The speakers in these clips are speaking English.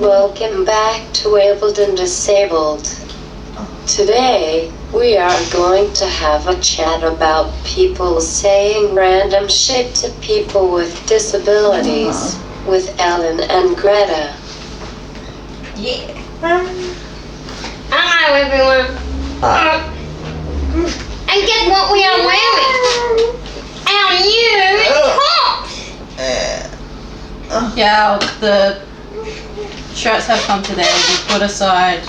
Welcome back to Abled and Disabled. Today, we are going to have a chat about people saying random shit to people with disabilities with Ellen and Gretta. Yeah. Hello everyone. And guess what we are wearing? Our new tops! Yeah, the shirts have come today. We put aside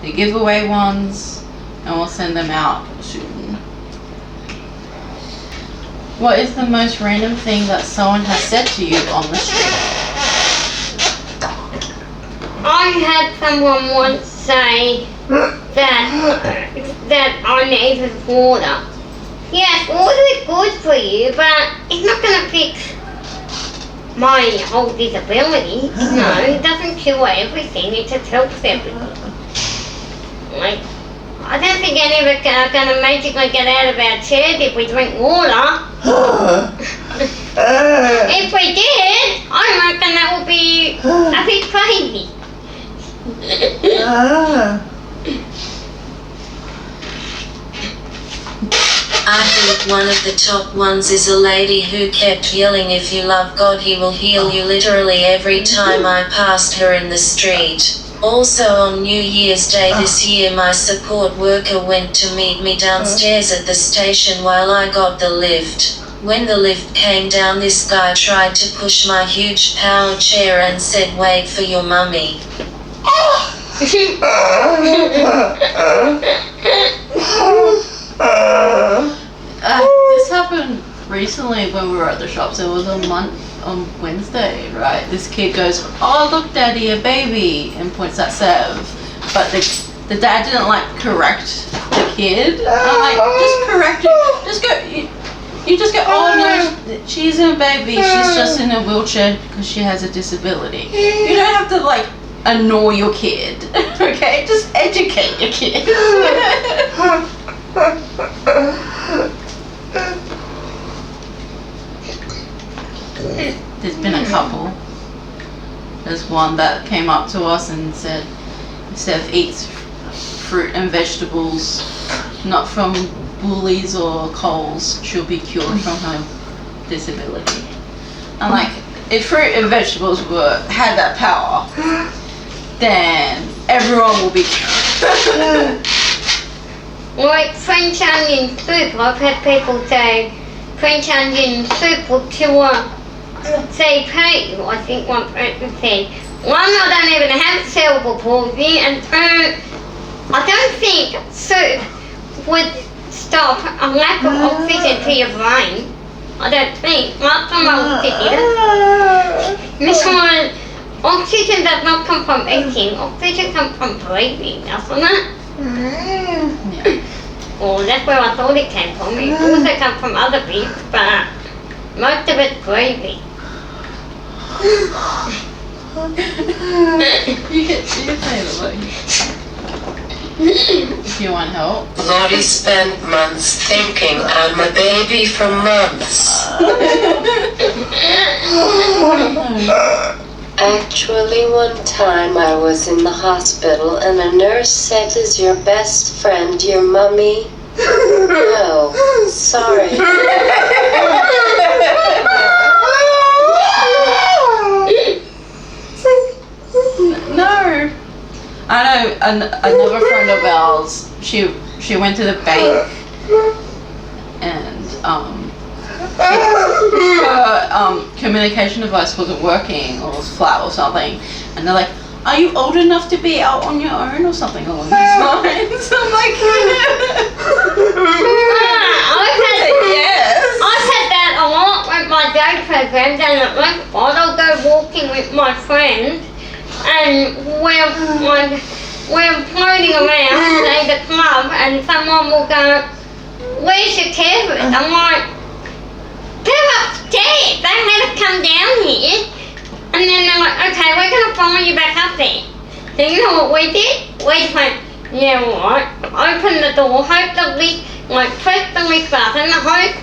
the giveaway ones and we'll send them out soon. What is the most random thing that someone has said to you on the street? I had someone once say that I needed water. Yes, water is good for you, but it's not going to fix my whole disability. No, it doesn't cure everything, it just helps everything. Like, I don't think any of us are going to magically get out of our chairs if we drink water. If we did, I reckon that would be a bit crazy. I think one of the top ones is a lady who kept yelling, "If you love God, He will heal you," literally every time I passed her in the street. Also on New Year's Day this year, my support worker went to meet me downstairs at the station while I got the lift. When the lift came down, this guy tried to push my huge power chair and said, "Wait for your mummy." This happened recently when we were at the shops. It was on Wednesday, right? This kid goes, "Oh look, Daddy, a baby," and points at Sev. But the dad didn't correct the kid. I'm like, just correct it. Just go. You just go, "Oh no, she's a baby. She's just in a wheelchair because she has a disability." You don't have to annoy your kid, okay? Just educate your kid. There's been a couple. There's one that came up to us and said, Seth eats fruit and vegetables, not from Woolies or Coles. She'll be cured from her disability. I'm like, if fruit and vegetables had that power, then everyone will be cured. Like French onion soup, I've had people say French onion soup will cure CP. I think one person said. One, I don't even have cerebral palsy, and two, I don't think soup would stop a lack of oxygen to your brain. I don't think. Last time I looked at it. Because oxygen does not come from eating, oxygen comes from breathing, doesn't it? Yeah. Well, that's where I thought it came from. It also comes from other bits, but most of it's breathing. You can say it. If you want help. Lottie spent months thinking I'm a baby for months. Actually, one time I was in the hospital and a nurse said, "Is your best friend your mummy?" No, sorry. No. I know another friend of ours, she went to the bank and her communication device wasn't working or was flat or something, and they're like, "Are you old enough to be out on your own?" or something along these lines. I'm like, yes. I've had that a lot with my day programs, and at one point I'll go walking with my friend, and we're floating around, say the club, and someone will go, "Where's your carrot?" I'm like, "They're upstairs, they had to come down here." And then they're like, "Okay, we're going to follow you back up there." So you know what we did? We just went, "Yeah, alright." Open the door, hope the lift, press the lift button, hope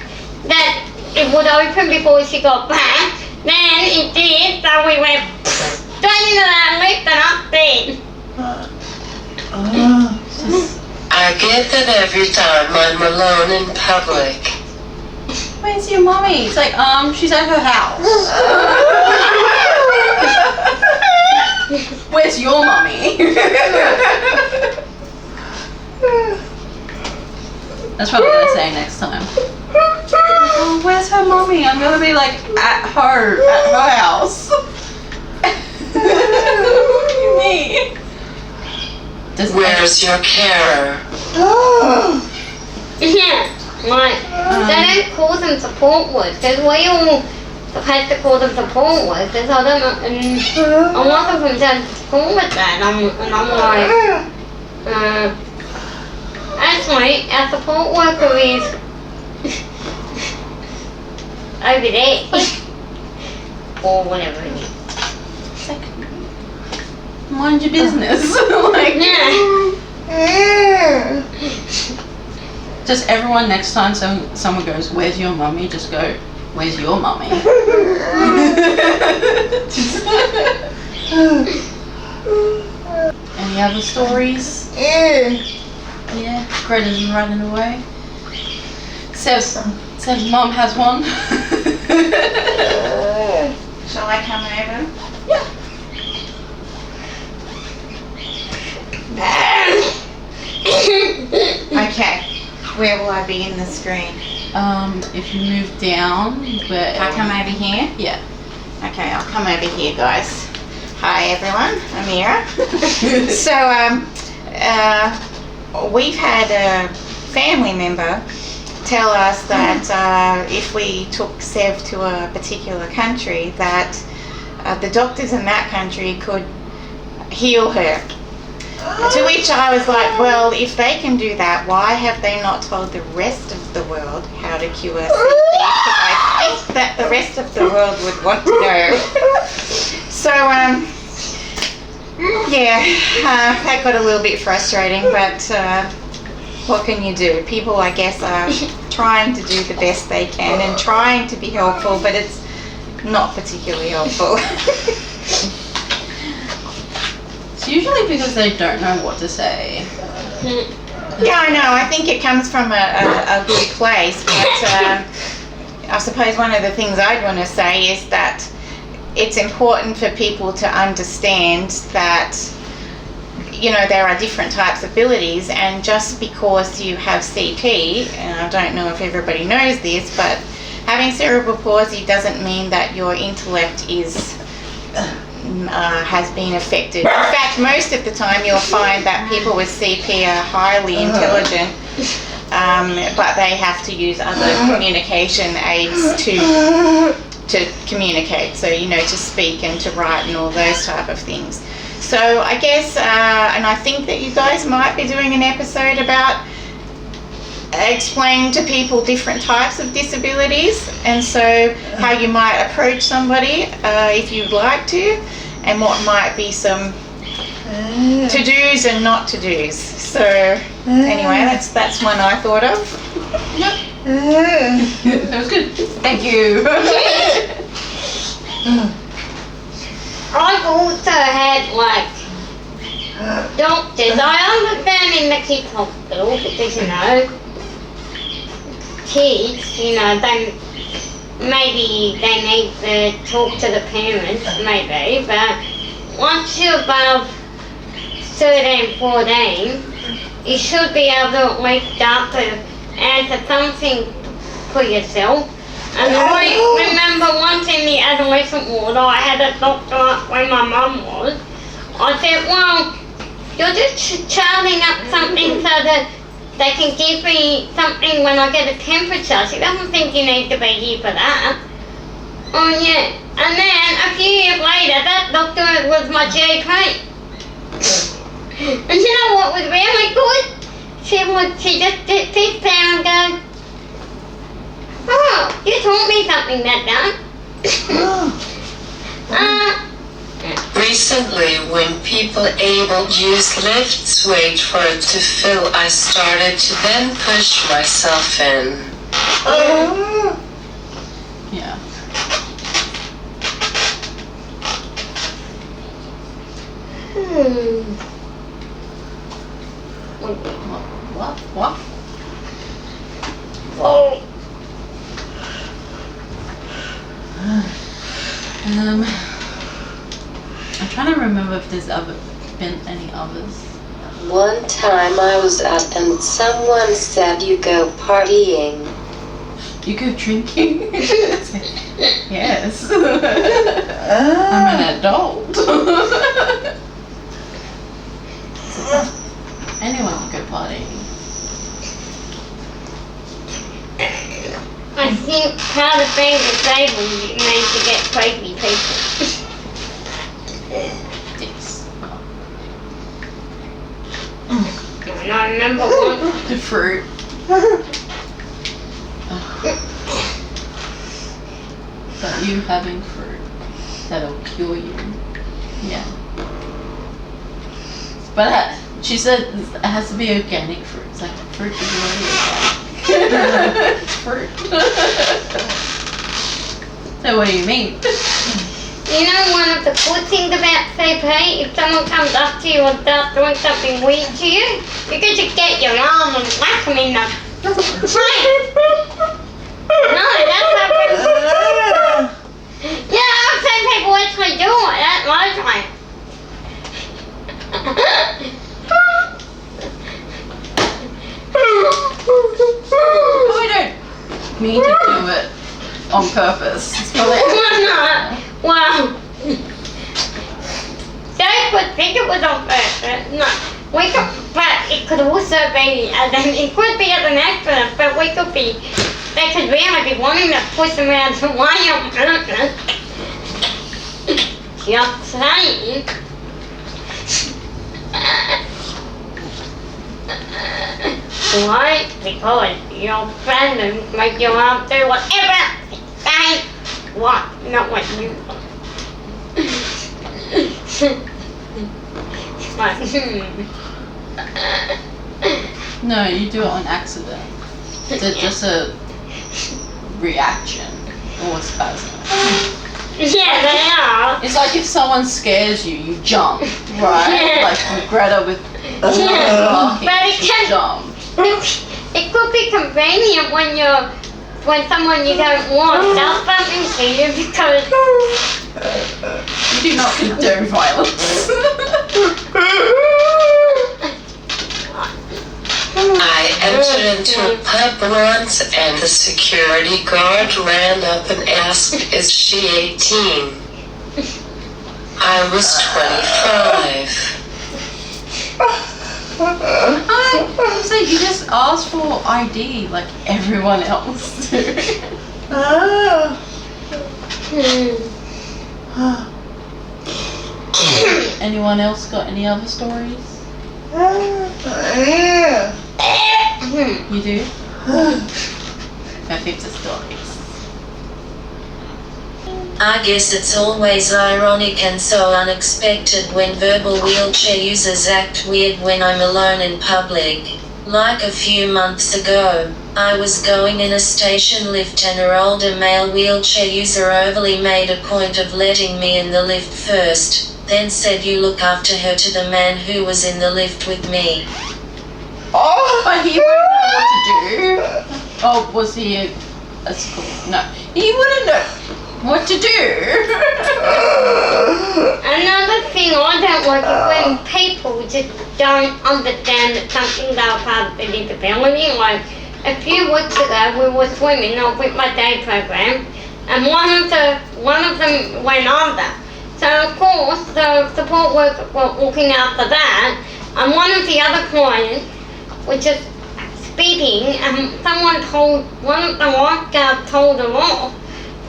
that it would open before she got back. Then it did, so we went, "Stop!" running around lifting up bed. I get that every time I'm alone in public. Where's your mommy? It's like, she's at her house. Where's your mommy? That's what I'm gonna say next time. Oh, where's her mommy? I'm gonna be like, at her house. What do you mean? Where's your carer? Yeah, like, they don't call them support workers. We all have to call them support workers. I don't know, and a lot of them don't call it that. And I'm like, actually, our support worker is over there. Or whatever it is. Mind your business. Like, Yeah. just everyone next time someone goes, where's your mummy? Just go, where's your mummy? Any other stories? Yeah, Greta's running away. Says mom has one. Shall I come over? Okay. Where will I be in the screen? If you move down, where If I come over here? yeah. Okay, I'll come over here, guys. Hi, everyone. I'm Mira. So, we've had a family member tell us that if we took Sev to a particular country, that the doctors in that country could heal her. To which I was like, well, if they can do that, why have they not told the rest of the world how to cure CP? Because I think that the rest of the world would want to know. So, that got a little bit frustrating, but what can you do? People, I guess, are trying to do the best they can and trying to be helpful, but it's not particularly helpful. It's usually because they don't know what to say. Yeah, I know. I think it comes from a good place, but I suppose one of the things I'd want to say is that it's important for people to understand that, you know, there are different types of abilities, and just because you have CP, and I don't know if everybody knows this, but having cerebral palsy doesn't mean that your intellect is has been affected. In fact, most of the time you'll find that people with CP are highly intelligent, but they have to use other communication aids to communicate. So, you know, to speak and to write and all those type of things. So I guess, and I think that you guys might be doing an episode about explaining to people different types of disabilities, and so how you might approach somebody if you'd like to, and what might be some to-dos and not to-dos. So anyway, that's one I thought of. That was good. Thank you. I've also had like doctors. I understand in the kids' hospital because, you know, kids, you know, maybe they need to talk to the parents, maybe, but once you're above 13, 14, you should be able to at least start to answer something for yourself. And I remember once in the adolescent ward, I had a doctor where my mum was. I said, well, you're just charting up something so that they can give me something when I get a temperature. She doesn't think you need to be here for that. Oh yeah. And then a few years later, that doctor was my GP. And you know what was really good? She just sits there and goes, oh, you taught me something that done. Recently, when people able use lifts wait for it to fill, I started to then push myself in. Yeah. What? Oh. I'm trying to remember if there's been any others. One time I was out and someone said you go partying. You go drinking? Yes. I'm an adult. Anyone can go partying. I think part of being disabled means to get crazy people. Yes. And I remember once. The fruit. But you having fruit that'll cure you. Yeah. But she said it has to be organic fruit. It's like fruit is already organic. It's fruit. So what do you mean? You know, one of the good things about CP, if someone comes up to you and starts doing something weird to you, you can just get your arm and whack them in the face. No, that's happened. Yeah, I've seen people actually do it. That's my time. We don't mean to do it on purpose. It's probably Well, they could think it was on purpose. No, we could, but it could also be, it could be as an accident, but we could be, they could really be wanting to push them out of the way on purpose. Just saying. Why? Because your friend make your arm do whatever they want, not what you want. But, No, you do it on accident. It's just a reaction or a spasm. yeah, they are. It's like if someone scares you, you jump, right? Yeah. Like with Gretta with Yeah. barking, But it she can- jumped. It could be convenient when someone you don't want does something to you because You do not condone violence. I entered into a pub once and the security guard ran up and asked, "Is she 18?" I was 25. So you just ask for ID like everyone else do. Anyone else got any other stories? You do? Got 50 stories. I guess it's always ironic and so unexpected when verbal wheelchair users act weird when I'm alone in public. Like a few months ago, I was going in a station lift and an older male wheelchair user overly made a point of letting me in the lift first, then said you look after her to the man who was in the lift with me. But he wouldn't know what to do. Oh, was he a school? No. He wouldn't know what to do. another thing I don't like is when people just don't understand that something's a part of the disability. Like a few weeks ago we were swimming with my day program and one of them went under. So of course the support worker was looking after that and one of the other clients was just speeding and one of the lifeguards told her off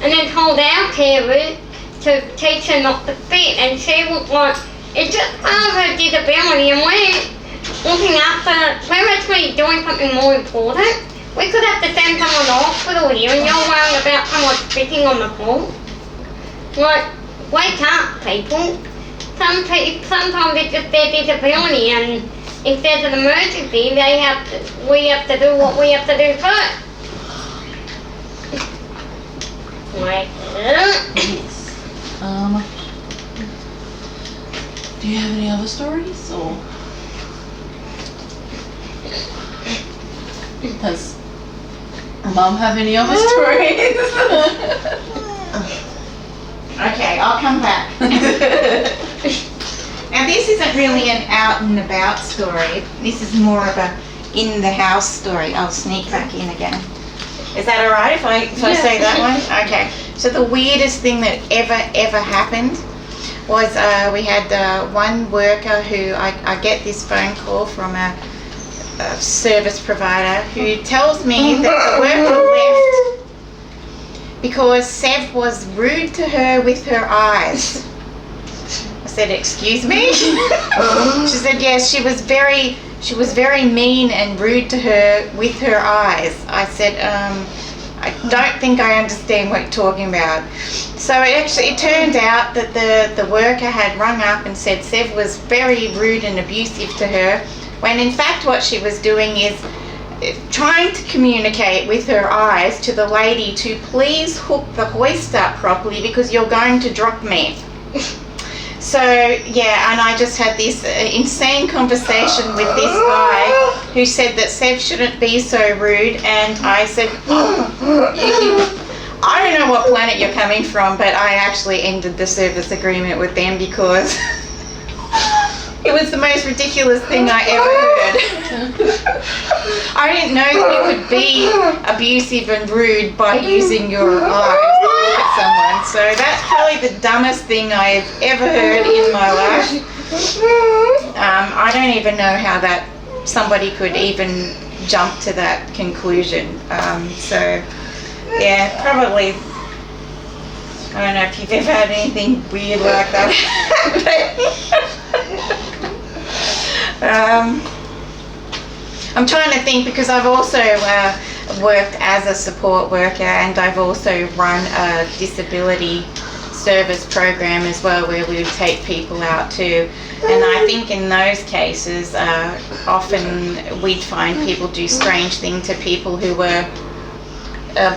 and then told our carer to teach her not to spit and she was like, it's just part of her disability and we're looking after, we're actually doing something more important. We could have to send someone to hospital here and you're worrying about someone spitting on the floor. Like, wake up people. Sometimes it's just their disability and if there's an emergency we have to do what we have to do first. Like, Yes. Do you have any other stories, or does Mum have any other stories? Okay, I'll come back. Now this isn't really an out and about story. This is more of a in the house story. I'll sneak back in again. Is that alright if I say that one? Okay. So the weirdest thing that ever happened was we had one worker who I get this phone call from a service provider who tells me that the worker left because Sev was rude to her with her eyes. I said, excuse me? She said, yes, she was very mean and rude to her with her eyes. I said, I don't think I understand what you're talking about. So it turned out that the worker had rung up and said Sev was very rude and abusive to her, when in fact what she was doing is trying to communicate with her eyes to the lady to please hook the hoist up properly because you're going to drop me. So yeah, and I just had this insane conversation with this guy who said that Sev shouldn't be so rude, and I said, I don't know what planet you're coming from, but I actually ended the service agreement with them because it was the most ridiculous thing I ever heard. I didn't know that you could be abusive and rude by using your eyes to look at someone. So that's probably the dumbest thing I've ever heard in my life. I don't even know how that somebody could even jump to that conclusion. So yeah, probably. I don't know if you've ever had anything weird like that. I'm trying to think because I've also worked as a support worker, and I've also run a disability service program as well where we would take people out too. And I think in those cases often we'd find people do strange things to people who were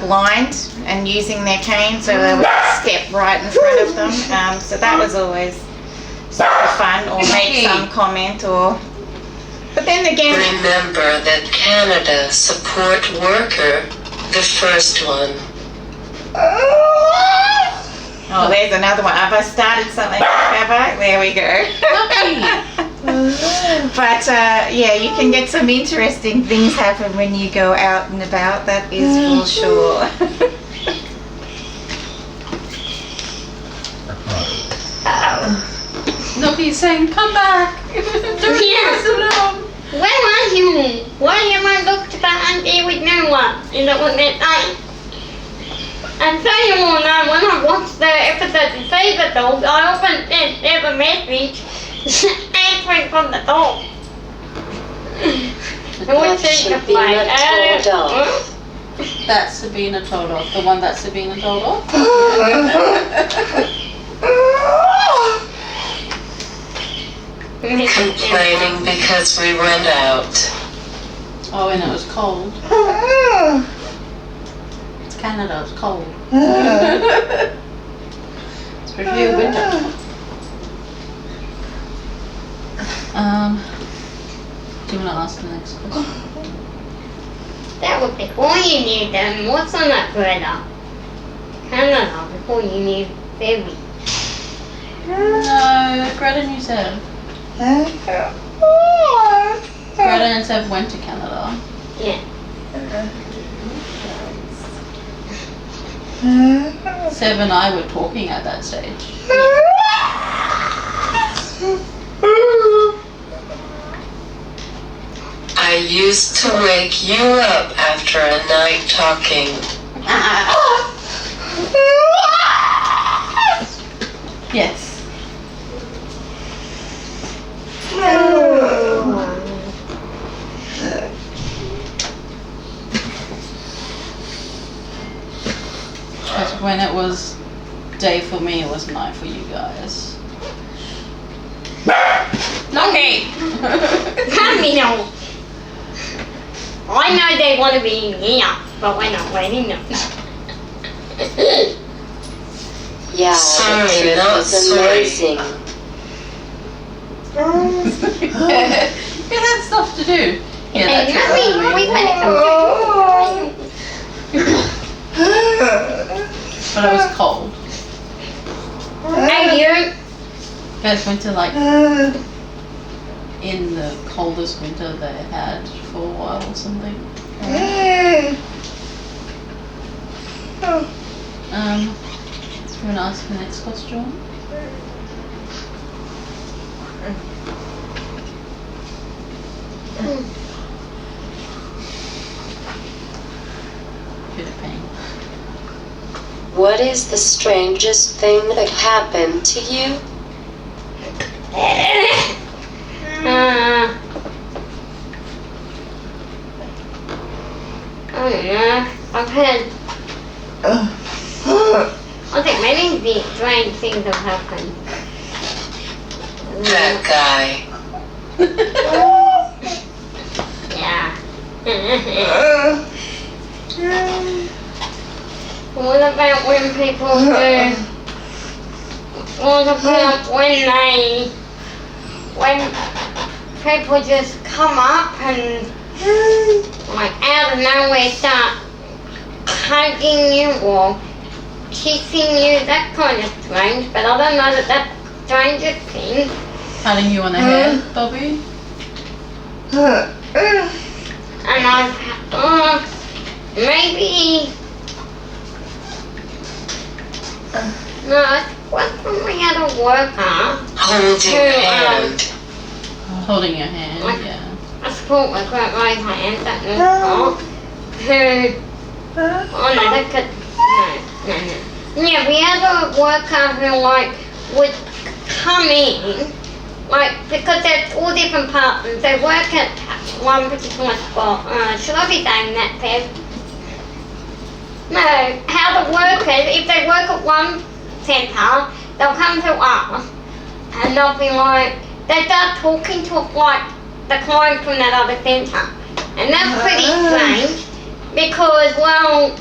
blind and using their cane, so they would step right in front of them. So that was always super fun, or make some comment, or. But then again, remember that Canada support worker, the first one. Oh, there's another one. Have I started something? Have I? There we go. But yeah, you can get some interesting things happen when you go out and about, that is for sure. Nobody's saying, come back. Don't leave us alone. Where are you? Why have I looked back and there with no one? Is that what they're saying? And so you all know, when I watched the episode of Save the Dog, I often sent Deb a message answering from the dog. That's Sabina told off. That's Sabina told off. The one that Sabina told off? Complaining because we went out. Oh, and it was cold. It's Canada, it's cold. Especially in winter. Do you want to ask the next question? That was before you knew them. What's on that Greta? Canada, before you knew Baby. No, Greta and you said. Greta and Sev went to Canada. Yeah. Sev and I were talking at that stage. I used to wake you up after a night talking. Yes. Because when it was day for me, it was night for you guys. Okay. Let me know. I know they want to be in here, but we're not letting them. Yeah, Sorry, the trip not was sorry. amazing. You had stuff to do. Yeah, And that's we went But it was cold. Hey, you. You guys went to like in the coldest winter they had for a while or something. Do you want to ask the next question? Bit of pain. What is the strangest thing that happened to you? I don't know. I've had. I think many big strange things have happened. That guy. Yeah. What about when people do? What about when people just come up and like out of nowhere start hugging you or kissing you? That kind of strange, but I don't know that that's the strangest thing. Patting you on the head, Bobby? And I've maybe no, it was when we had a worker Holding hand. Holding your hand, Like- yeah. a school worker at my hand that was called who oh no that could no. Yeah, we had a worker who like would come in like because there's all different departments. They work at one particular spot. Should I be saying that, Bev? No, how the workers, if they work at one centre, they'll come to us and they'll be like, they start talking to like the client from that other centre. And that's pretty strange because, well,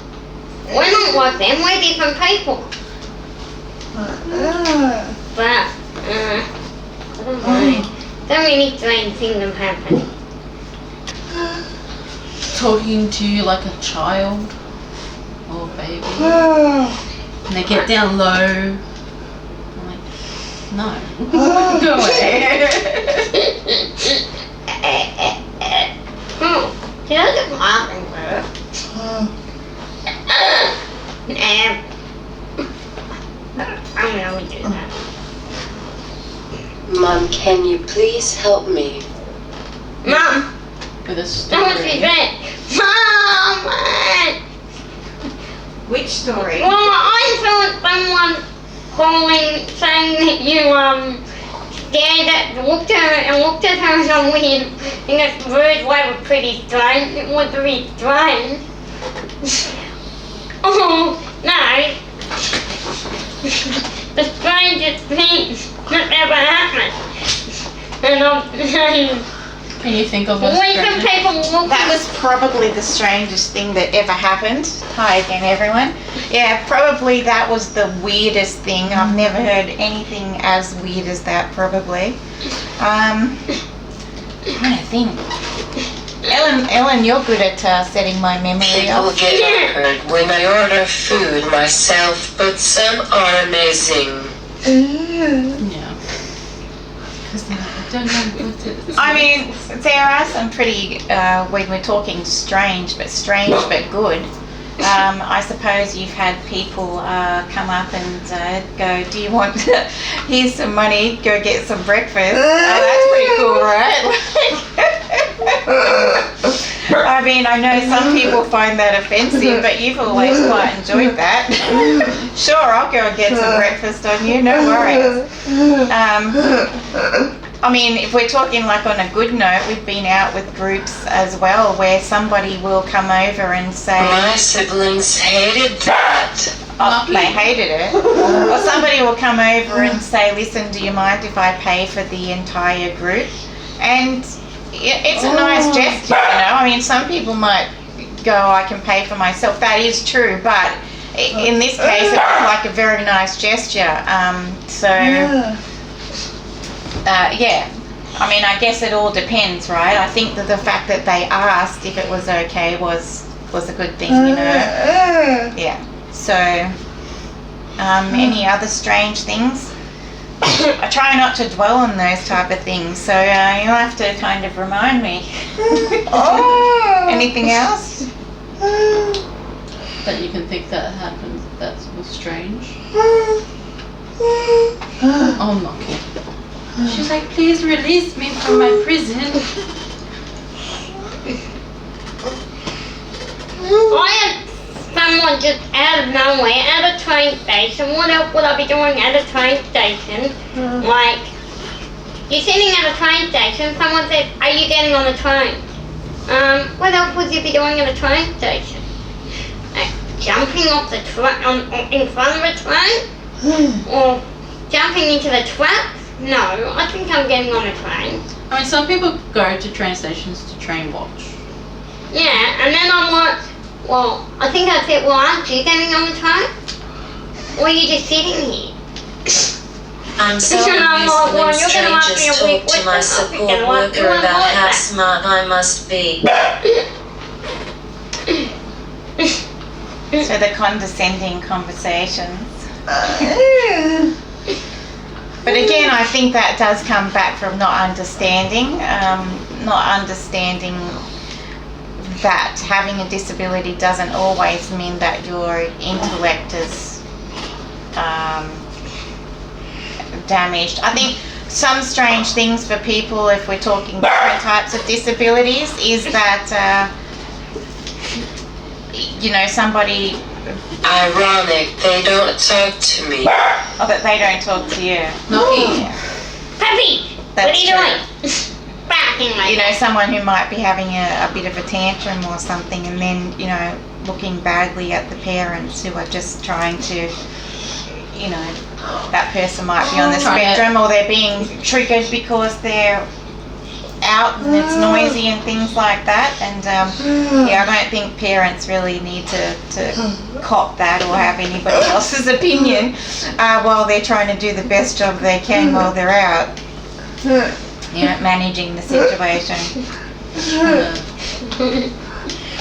we're not like them, we're different people. But, I don't know. So many strange things have happened. Talking to you like a child or baby. And they get down low. I'm like, no. Go away. She doesn't laugh at her. I don't know we do that. Mom, can you please help me? Mom! With a That's what she story. said. Mom! Which story? Well, I saw someone calling saying that you scared at looked at her and looked at her in a weird in a rude way was pretty strange. It was really strange. Oh no. The strangest thing that ever happened. And Can you think of a when some stranger? people look That was probably the strangest thing that ever happened. Hi again, everyone. Yeah, probably that was the weirdest thing. I've never heard anything as weird as that, probably. I'm trying to think. Ellen, you're good at setting my memory People up. get hurt when I order food myself, but some are amazing. Yeah. Because I don't know what it is. I mean, there are some pretty, when we're talking strange but good. I suppose you've had people come up and go, do you want, here's some money, go get some breakfast. That's pretty cool, right? I mean, I know some people find that offensive, but you've always quite enjoyed that. Sure, I'll go and get some breakfast on you, no worries. I mean, if we're talking like on a good note, we've been out with groups as well where somebody will come over and say, My siblings hated that. oh, they hated it. Or somebody will come over and say, listen, do you mind if I pay for the entire group? And it's a nice gesture, you know. I mean, some people might go, I can pay for myself. That is true, but in this case, it was like a very nice gesture. Yeah. I mean, I guess it all depends, right? I think that the fact that they asked if it was okay was a good thing, you know. Yeah. So, any other strange things? I try not to dwell on those type of things, so you'll have to kind of remind me. Anything else? That you can think that happened that was strange? Oh, Monkey. She's like, please release me from my prison. I had someone just out of nowhere at a train station. What else would I be doing at a train station? Like, you're sitting at a train station, someone said, are you getting on the train? What else would you be doing at a train station? Like, jumping off the in front of a train? Or jumping into the tracks? No, I think I'm getting on a train. I mean, some people go to train stations to train watch. Yeah, and then I'm like, well, I think I said, well, aren't you getting on the train? Or are you just sitting here? I'm so Listen, I'm amused like, well, when you're gonna ask me strangers a week talk to my question, I'll support think I'm like, worker well, about I'm how like smart I must be. So the condescending conversations. But again, I think that does come back from not understanding that having a disability doesn't always mean that your intellect is damaged. I think some strange things for people, if we're talking different types of disabilities, is that you know, somebody. Ironic, they don't talk to me. Oh, that they don't talk to you. Monkey. Puppy, what are you doing? Barking like You know, someone who might be having a bit of a tantrum or something, and then, you know, looking badly at the parents who are just trying to, you know, that person might be on the spectrum, or they're being triggered because they're out and it's noisy and things like that. And yeah, I don't think parents really need to cop that or have anybody else's opinion while they're trying to do the best job they can while they're out, you know, managing the situation.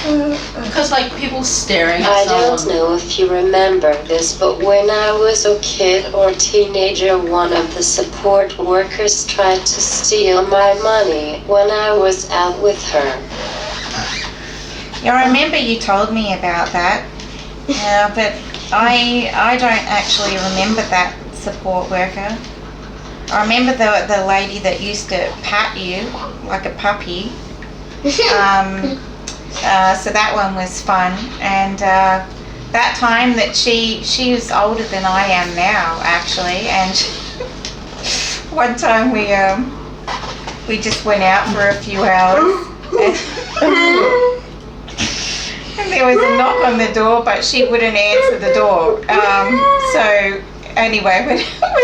Because, like, people staring at I someone. don't know if you remember this, but when I was a kid or teenager, one of the support workers tried to steal my money when I was out with her. Yeah, I remember you told me about that, but I don't actually remember that support worker. I remember the lady that used to pat you like a puppy. So that one was fun, and that time that she was older than I am now, actually, and one time we just went out for a few hours, and there was a knock on the door, but she wouldn't answer the door. So anyway, when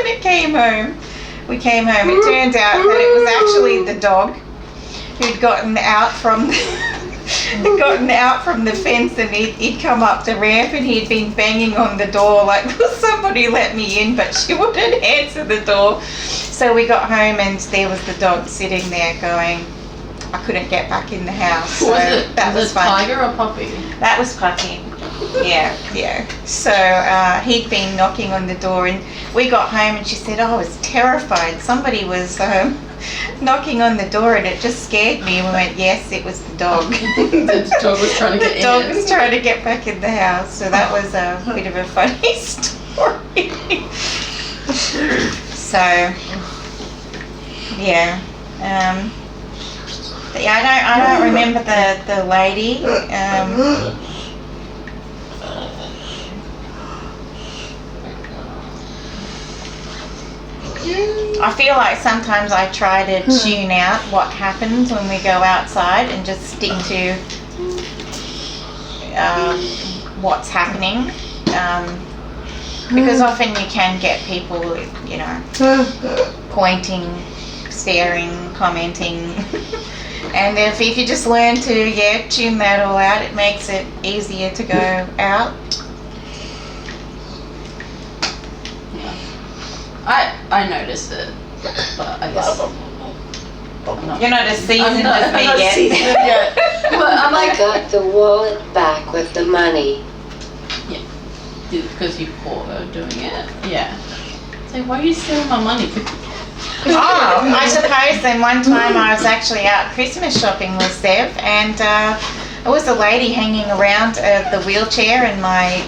we came home, it turned out that it was actually the dog who'd gotten out from the fence, and he'd come up the ramp, and he'd been banging on the door like, will somebody let me in, but she wouldn't answer the door. So we got home, and there was the dog sitting there going, I couldn't get back in the house. So that was fun. Tiger or puppy? That was Puppy. Yeah. So he'd been knocking on the door, and we got home, and she said, oh, I was terrified. Somebody was knocking on the door, and it just scared me. And we went, yes, it was the dog. The dog was trying to get in. The dog was trying to get back in the house. So that was a bit of a funny story. So, yeah. But yeah, I don't remember the lady. I feel like sometimes I try to tune out what happens when we go outside and just stick to what's happening, because often you can get people, you know, pointing, staring, commenting, and if you just learn to tune that all out, it makes it easier to go out. I noticed it, but I guess You're not as seasoned as me I'm not yet. seasoned yet. But I'm I like, got the wallet back with the money. because you caught her doing it. Yeah. It's like, why are you stealing my money? Oh, I suppose then one time I was actually out Christmas shopping with Sev, and there was a lady hanging around the wheelchair in my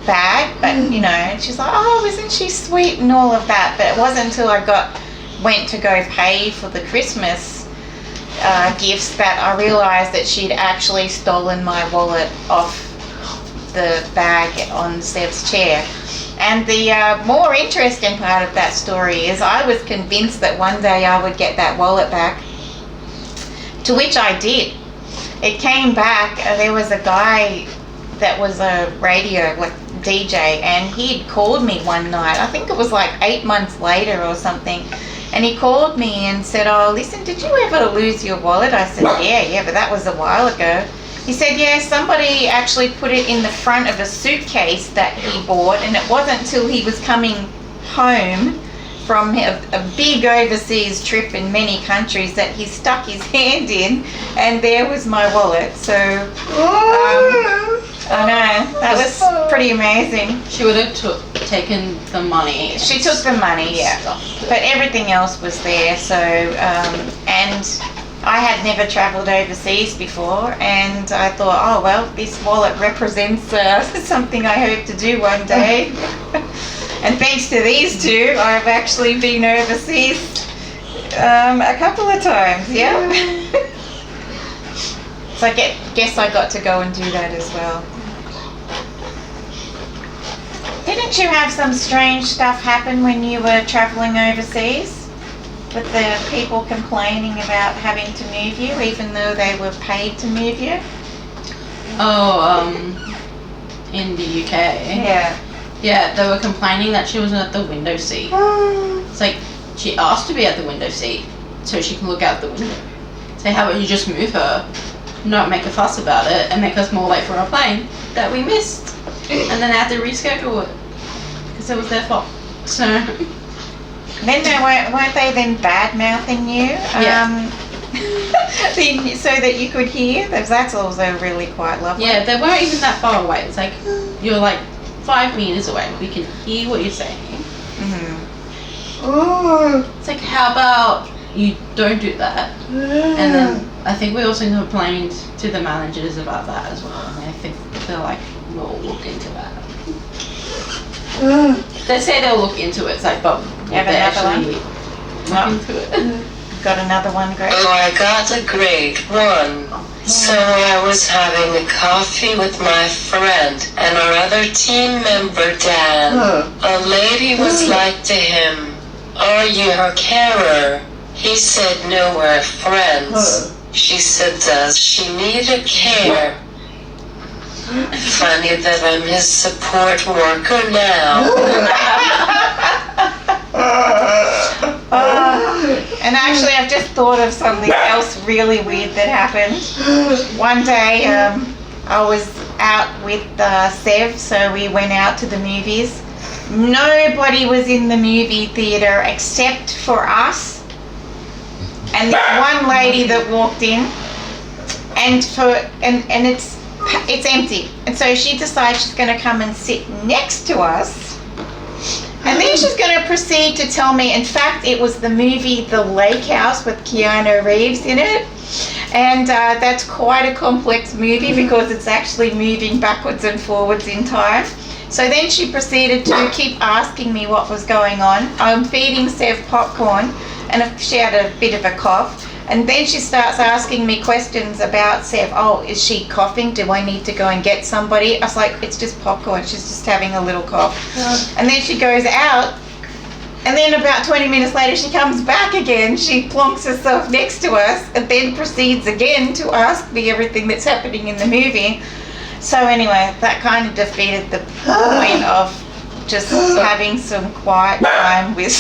bag, but you know, and she's like, oh, isn't she sweet and all of that, but it wasn't until I went to go pay for the Christmas gifts that I realised that she'd actually stolen my wallet off the bag on Sev's chair. And the more interesting part of that story is I was convinced that one day I would get that wallet back, to which I did. It came back, there was a guy that was a radio DJ, and he'd called me one night, I think it was like 8 months later or something, and he called me and said, oh, listen, did you ever lose your wallet? I said, yeah, but that was a while ago. He said, yeah, somebody actually put it in the front of a suitcase that he bought, and it wasn't until he was coming home from a big overseas trip in many countries that he stuck his hand in, and there was my wallet. So, I know, that was pretty amazing. She would have taken the money. She took the money, yeah. But everything else was there, so, and I had never travelled overseas before, and I thought, oh well, this wallet represents something I hope to do one day. And thanks to these two, I've actually been overseas a couple of times, yeah. So I guess I got to go and do that as well. Didn't you have some strange stuff happen when you were travelling overseas? With the people complaining about having to move you, even though they were paid to move you? Oh, in the UK. Yeah. Yeah, they were complaining that she wasn't at the window seat. It's like, she asked to be at the window seat so she can look out the window. Say, how about you just move her, not make a fuss about it, and make us more late for our plane that we missed. And then I had to reschedule it because it was their fault. So... Then weren't they then bad-mouthing you? Yeah. So that you could hear? That's also really quite lovely. Yeah, they weren't even that far away. It's like, you're like 5 meters away. We can hear what you're saying. It's like, how about you don't do that? And then I think we also complained to the managers about that as well. And I think they're like, we'll look into that. They say they'll look into it. It's like, but You have they another actually one? look into it. Got another one, Greg? Oh, I got a great one. So I was having a coffee with my friend and our other team member, Dan. A lady was like to him, are you her carer? He said, no, we're friends. She said, does she need a care? Funny that I'm his support worker now. And actually, I've just thought of something else really weird that happened. One day, I was out with Sev, so we went out to the movies. Nobody was in the movie theatre except for us and this one lady that walked in, and it's empty. And so she decides she's going to come and sit next to us. And then she's going to proceed to tell me, in fact, it was the movie The Lake House with Keanu Reeves in it. And that's quite a complex movie because it's actually moving backwards and forwards in time. So then she proceeded to keep asking me what was going on. I'm feeding Sev popcorn, and she had a bit of a cough. And then she starts asking me questions about Sev. Oh, is she coughing? Do I need to go and get somebody? I was like, it's just popcorn. She's just having a little cough. And then she goes out. And then about 20 minutes later, she comes back again. She plonks herself next to us and then proceeds again to ask me everything that's happening in the movie. So anyway, that kind of defeated the point of just having some quiet time with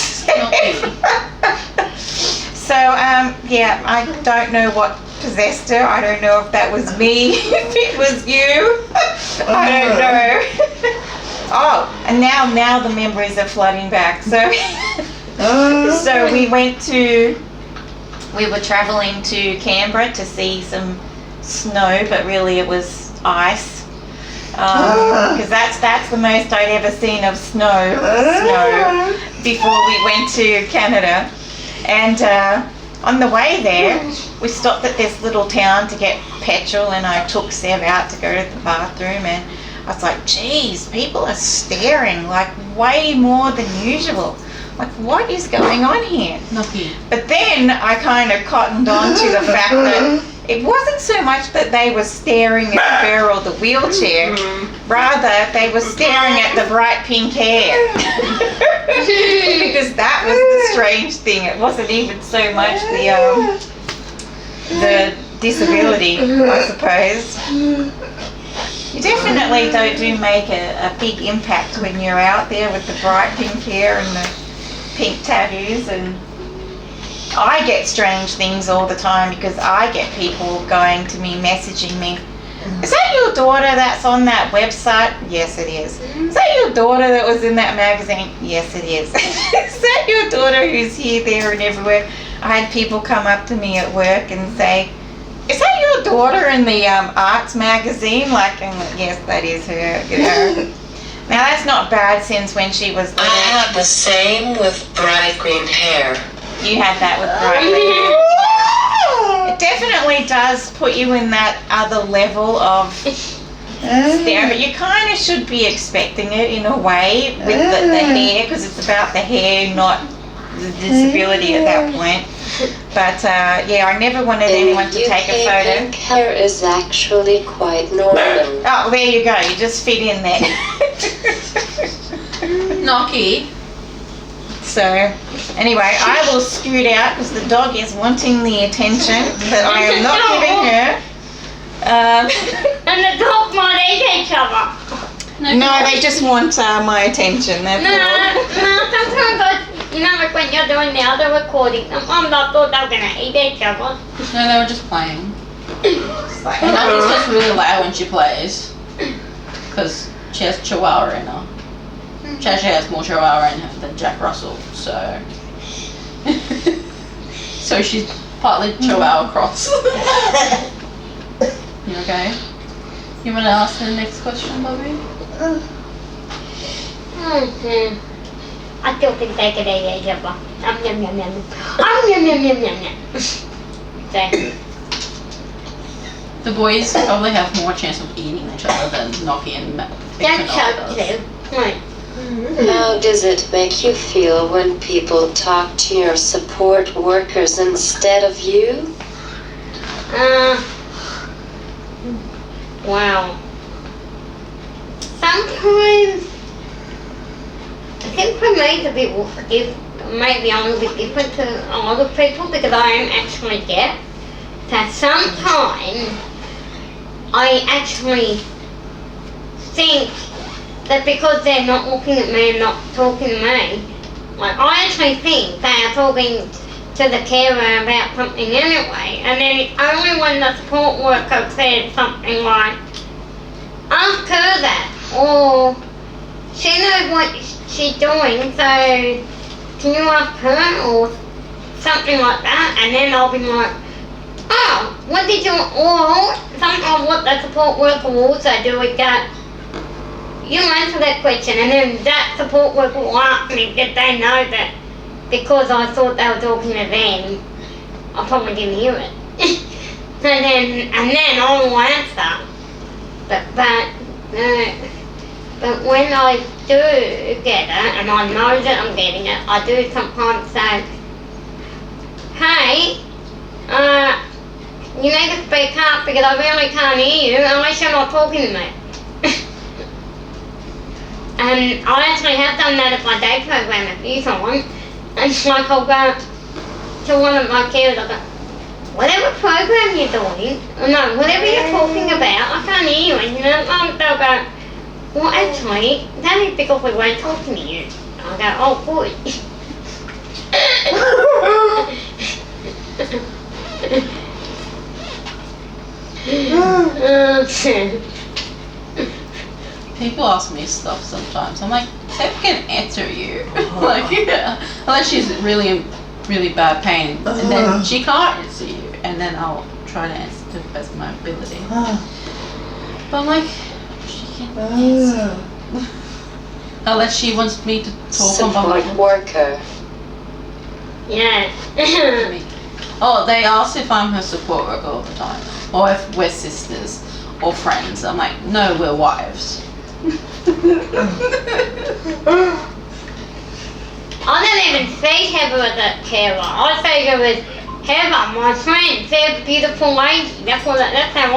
So, yeah, I don't know what possessed her. I don't know if that was me, if it was you. I don't know. Oh, and now the memories are flooding back. So, so we went to we were travelling to Canberra to see some snow, but really it was ice. Because that's the most I'd ever seen of snow before we went to Canada. And on the way there, we stopped at this little town to get petrol, and I took Seb out to go to the bathroom, and I was like, geez, people are staring like way more than usual. Like, what is going on here? Lucky. But then I kind of cottoned on to the fact that it wasn't so much that they were staring at her or the wheelchair, rather they were staring at the bright pink hair. Because that was the strange thing. It wasn't even so much the disability, I suppose. You definitely do make a big impact when you're out there with the bright pink hair and the pink tattoos, and I get strange things all the time because I get people going to me, messaging me, is that your daughter that's on that website? Yes, it is. Is that your daughter that was in that magazine? Yes, it is. Is that your daughter who's here, there, and everywhere? I had people come up to me at work and say, is that your daughter in the arts magazine? Like, yes, that is her, you know. Now, that's not bad since when she was little. I have the same with bright green hair. You had that with bright green hair. It definitely does put you in that other level of stare, but you kind of should be expecting it in a way with the hair, because it's about the hair, not the disability at that point. But yeah, I never wanted anyone to take a photo. Pink hair is actually quite normal. Oh, there you go. You just fit in there. Knocky. So, anyway, I will scoot out because the dog is wanting the attention that I am not giving her. And the dog might eat each other. No, they just want my attention. That's all. Sometimes like when you're doing the other recording, I thought they were going to eat each other. No, they were just playing. And Knocky's just really loud when she plays. Because she has Chihuahua in her. She actually has more Chihuahua in her than Jack Russell, so... so she's partly Chihuahua cross. You okay? You want to ask the next question, Bobby? I still think they could eat each other. Yum yum yum yum. Yum yum yum yum yum. So. The boys probably have more chance of eating each other than Knocky and That's so does. Right. How does it make you feel when people talk to your support workers instead of you? Wow. Sometimes I think for me it's a bit maybe I'm a bit different to a lot of people because I am actually deaf. So sometimes I actually think that because they're not looking at me and not talking to me, like I actually think they are talking to the carer about something anyway, and then it's only when the support worker says something like, ask her that, or she knows what she's doing, so can you ask her, or something like that, and then I'll be like, oh, what did you, or sometimes what the support worker will also do is go, you answer that question, and then that support worker will ask me that they know that because I thought they were talking to them, I probably didn't hear it. and then I will answer. But when I do get it, and I know that I'm getting it, I do sometimes say, hey, you need to speak up because I really can't hear you unless you're not talking to me. And I actually have done that at my day program a few times. And it's like I'll go to one of my carers, I'll go, whatever program you're doing, no, whatever you're talking about, I can't hear you. And you know, they'll go, well actually, that is because we weren't talking to you. I'll go, oh good. People ask me stuff sometimes. I'm like, Seth can answer you. Like, yeah. Unless she's really really bad pain, and then she can't answer you, and then I'll try to answer to the best of my ability. But I'm like, she can't answer. Unless she wants me to talk on Support behalf worker. Yeah. of me. Oh, they ask if I'm her support worker all the time, or if we're sisters or friends. I'm like, no, we're wives. I don't even see Heather as a carer. I see her as Heather, my friend. They're a beautiful lady. That's how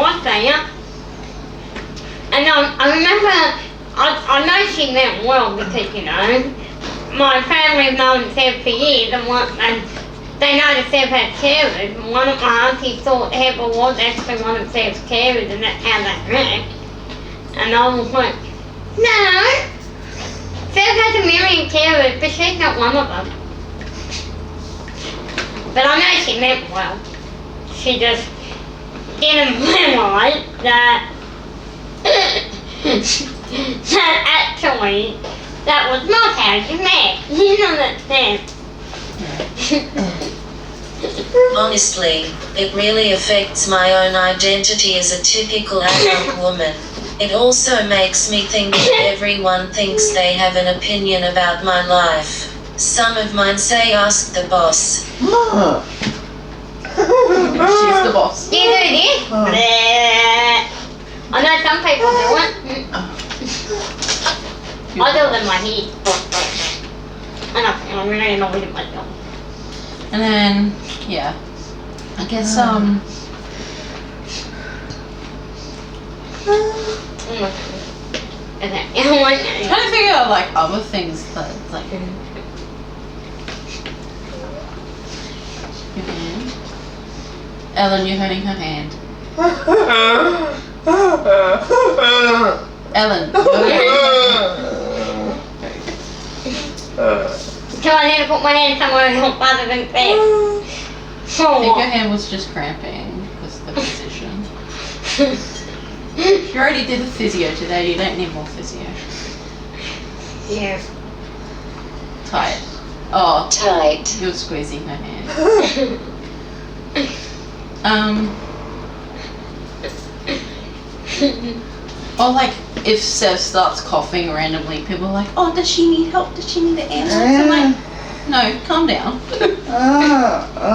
I say it. And I remember, I know she meant well because, you know, my family have known Seb for years and they know that Seb had carers. And one of my aunties thought Heather was actually one of Seb's carers and that's how they met. And I was like, no. Seb has a million carers, but she's not one of them. But I know she meant well. She just didn't realize that actually that was not how you met. You understand? Honestly, it really affects my own identity as a typical adult woman. It also makes me think that everyone thinks they have an opinion about my life. Some of mine say ask the boss. She's the boss. You do this? I know some people do it. I do it in my head. And I'm really annoyed with myself. And then, yeah, I guess Okay. trying to figure out like other things that like your hand. Ellen, you're hurting her hand. Ellen, you're hurting her hand. So I need to put my hand somewhere else other than there. I think your hand was just cramping because of the position. You already did the physio today, you don't need more physio. Yeah. Tight. Oh, Tight. you're squeezing her hand. Or like if Sev starts coughing randomly, people are like, oh, does she need help? Does she need an ambulance? I'm like, no, calm down.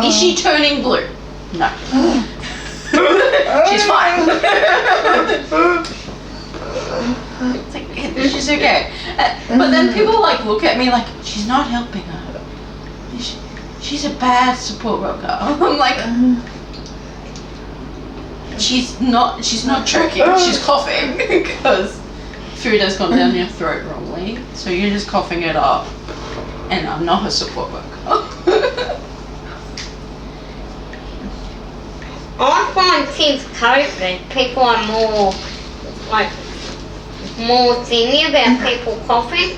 Is she turning blue? No. She's fine. It's like, yeah, she's okay. But then people like look at me like, she's not helping her. She's a bad support worker. I'm like, she's not choking, she's coughing because food has gone down your throat wrongly. So you're just coughing it up and I'm not her support worker. I find since COVID, people are more thingy about people coughing.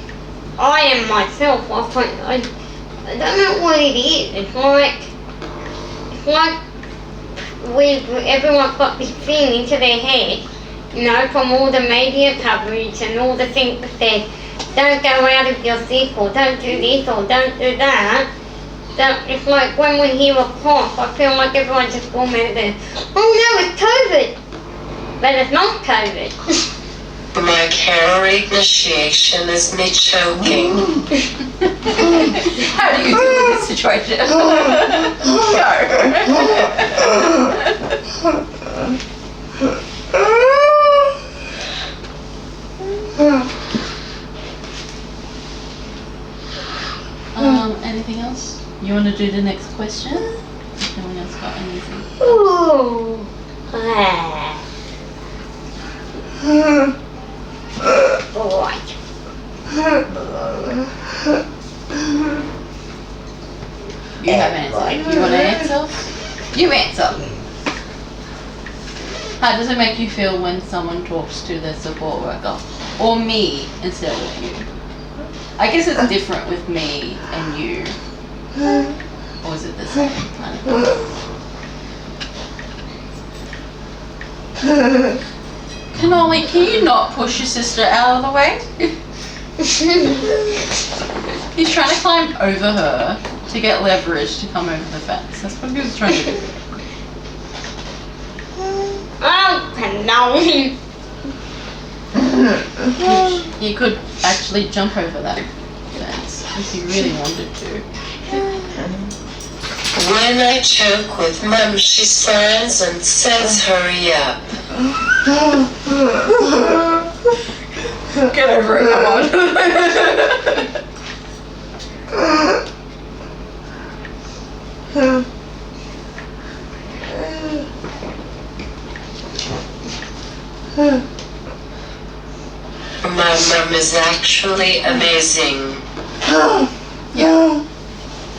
I am myself. I don't know what it is. It's like everyone's got this thing into their head, you know, from all the media coverage and all the things that say, don't go out if you're sick or don't do this or don't do that. It's like when we hear a cough, I feel like everyone's just automatically, oh no, it's COVID. But it's not COVID. My calorie initiation is me choking. How do you deal with this situation? Go. Anything else? You want to do the next question? Anyone else got anything? Ooh. Alright. You have answered. You want to answer? You answer. How does it make you feel when someone talks to their support worker? Or me instead of you? I guess it's different with me and you. Or is it the same kind of thing? Cannoli, can you not push your sister out of the way? He's trying to climb over her. to get leverage to come over the fence. That's what he was trying to do. Oh, no. He could actually jump over that fence if he really wanted to. When I joke with Mum, she smiles and says, hurry up. Get over it, come on. My mum is actually amazing. Yeah.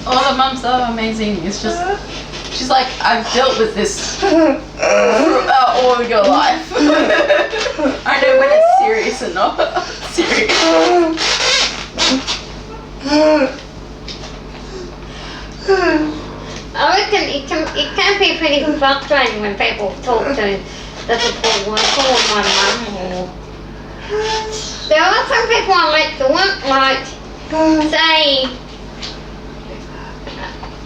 All the mums are amazing. It's just, she's like, I've dealt with this throughout all your life. I know when it's serious and not serious. I reckon it can be pretty frustrating when people talk to the support worker or my mum or... There are some people I like to work like, say,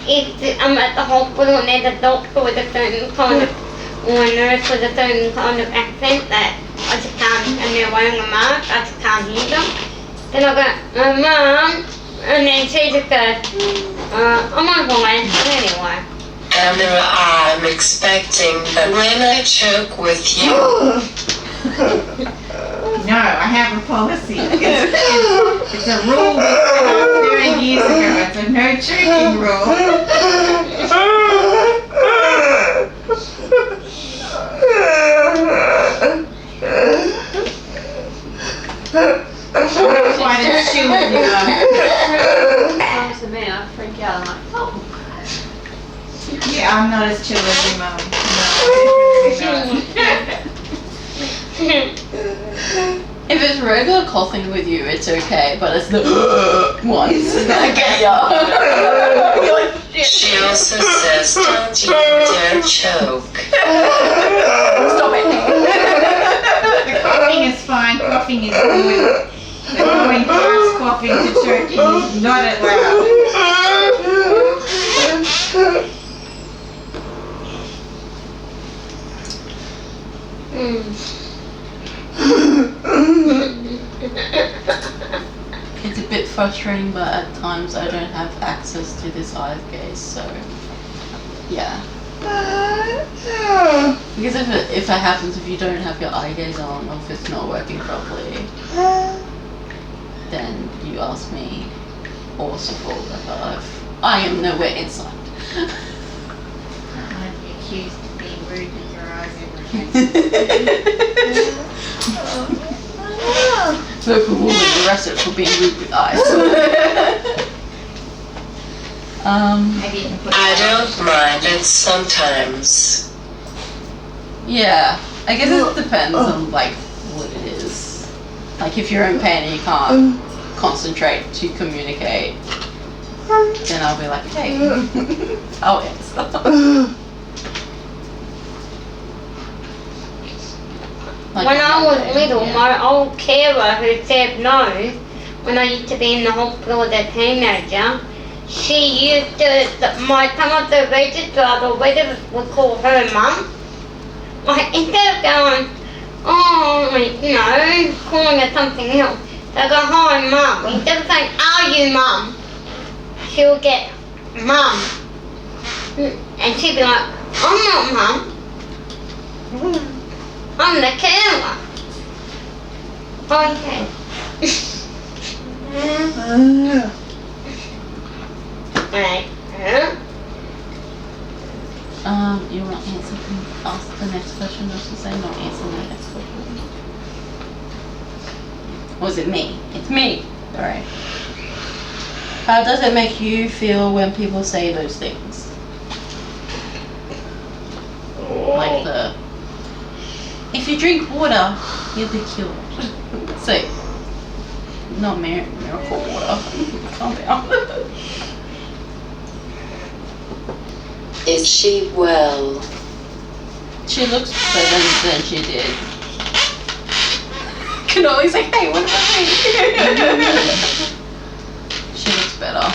if I'm at the hospital and there's a doctor with a certain kind of, or a nurse with a certain kind of accent that I just can't, and they're wearing a mask, I just can't hear them. Then I go, Mum, and then she just goes, I'm on fine, anyway. Amira, I'm expecting that when I joke with you. No, I have a policy. It's a rule we set up 30 years ago. It's a no joking rule. Quite a chill with you. Comes to me, I freak out. I'm like, oh. Yeah, I'm not as chill as your mum. No, If it's regular coughing with you, it's okay, but it's the ones that get ya. You're like, shit. She also says, don't you dare choke. Stop it. the coughing is fine. Coughing is good. The going past coughing to choking is not allowed. It's a bit frustrating, but at times I don't have access to this eye gaze, so yeah. Because if it happens, if you don't have your eye gaze on, or if it's not working properly, then you ask me or support that I am nowhere inside. I'd be accused of being rude with your eyes every Local woman arrested for being rude with eyes. Maybe you can put I don't mind it sometimes. Yeah, I guess it depends on like what it is. Like if you're in pain and you can't concentrate to communicate, then I'll be like, hey, I'll answer. Like When I was little, yeah. my old carer who said no, when I used to be in the hospital as a teenager, she used to, some of the registrars or whatever would call her mum. Like, instead of going, oh, calling her something else, they go, hi mum. Instead of saying, are you mum? She'll get mum. And she'd be like, I'm not mum. I'm the carer. Okay. Right. You want to ask the next question, or to say not answer the next question? Or is it me? It's me. Alright. How does it make you feel when people say those things? Like if you drink water, you'll be cured. Say, not miracle water. Calm down. Is she well? She looks better than she did. Can always say, hey, what about me? She looks better.